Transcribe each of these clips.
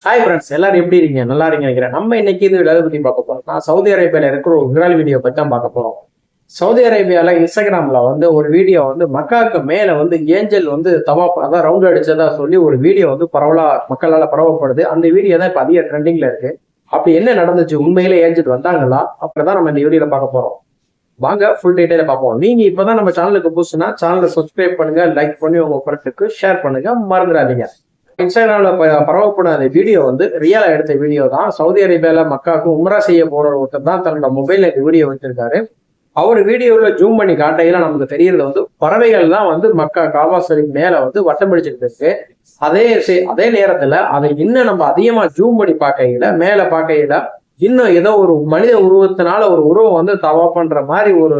Hi friends, எல்லாரும் எப்படி இருக்கீங்க? நல்லா இருக்கீங்க நினைக்கிறேன். நம்ம இன்னைக்கு இது எதை பத்தி பார்க்க போறோம்? நான் சவுதி அரேபியால இருக்கிற ஒரு விரால் வீடியோ பத்தி தான் பார்க்க போறோம். சவுதி அரேபியால இன்ஸ்டாகிராம்ல ஒரு வீடியோ மக்காவுக்கு மேல ஏஞ்சல் தவாப் அதான் ரவுண்ட் அடிச்சதா சொல்லி ஒரு வீடியோ பரவலா மக்களால பரவப்படுது. அந்த வீடியோ தான் இப்ப அதிக ட்ரெண்டிங்ல இருக்கு. அப்படி என்ன நடந்துச்சு? உண்மையிலே ஏஞ்சல் வந்தாங்களா? அப்படிதான் நம்ம இந்த வீடியோல பார்க்க போறோம். வாங்க ஃபுல் டீடைல பார்ப்போம். நீங்க இப்பதான் நம்ம சேனலுக்கு புதுசுனா சேனலை சப்ஸ்கிரைப் பண்ணுங்க, லைக் பண்ணி உங்க ஃப்ரெண்டுக்கு ஷேர் பண்ணுங்க, மறந்துடாதீங்க. இன்ஸ்டாகிராம்ல பரவப்பட அந்த வீடியோ ரியலா எடுத்த வீடியோ தான். சவுதி அரேபியால மக்காவுக்கு உம்ரா செய்ய போற ஒருத்தர் தான் தன்னோட மொபைல்ல இந்த வீடியோ வச்சிருக்காரு. அவர் வீடியோல ஜூம் பண்ணி காட்டையில நமக்கு தெரியறது பறவைகள் தான் மக்கா காபா ஷரீஃப் மேல வட்டம் பிடிச்சிட்டு இருக்கு. அதே நேரத்துல அதை இன்னும் நம்ம அதிகமா ஜூம் பண்ணி பார்க்கையில மேல பார்க்கையில இன்னும் ஏதோ ஒரு மனித உருவத்தினால ஒரு உருவம் தவா பண்ற மாதிரி ஒரு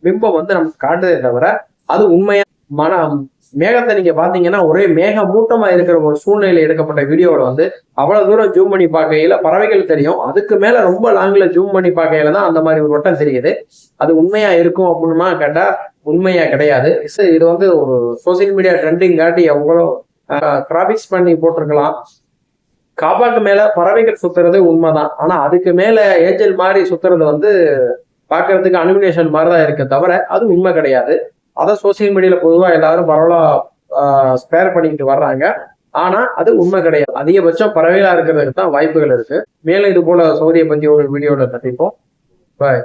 பிம்பம் நமக்கு காட்டுதே தவிர அது உண்மையா மேகத்தை நீங்க பாத்தீங்கன்னா ஒரே மேக மூட்டமா இருக்கிற ஒரு சூழ்நிலை எடுக்கப்பட்ட வீடியோல அவ்வளவு தூரம் ஜூம் பண்ணி பார்க்கையில பறவைகள் தெரியும். அதுக்கு மேல ரொம்ப லாங்ல ஜூம் பண்ணி பார்க்கையில தான் அந்த மாதிரி ஒரு வட்டம் தெரியுது. அது உண்மையா இருக்கும் அப்படின்னா கேட்டா உண்மையா கிடையாது. இது ஒரு சோசியல் மீடியா ட்ரெண்டிங் காட்டி எவ்வளோ கிராபிக்ஸ் பண்ணி போட்டிருக்கலாம். காபாக்கு மேல பறவைகள் சுத்துறது உண்மைதான். ஆனா அதுக்கு மேல ஏஞ்சல் மாதிரி சுத்துறது பாக்குறதுக்கு அனிமினேஷன் மாதிரிதான் இருக்க தவிர அது உண்மை கிடையாது. அதை சோசியல் மீடியால பொதுவா எல்லாரும் பரவலா ஸ்பேர் பண்ணிக்கிட்டு வர்றாங்க. ஆனா அது உண்மை கிடையாது. அதிகபட்சம் பறவைகளா இருக்கிறதுக்கு தான் வாய்ப்புகள் இருக்கு. மேலும் இது போல சௌதியை பத்தி ஒரு வீடியோல சந்திப்போம். பாய்.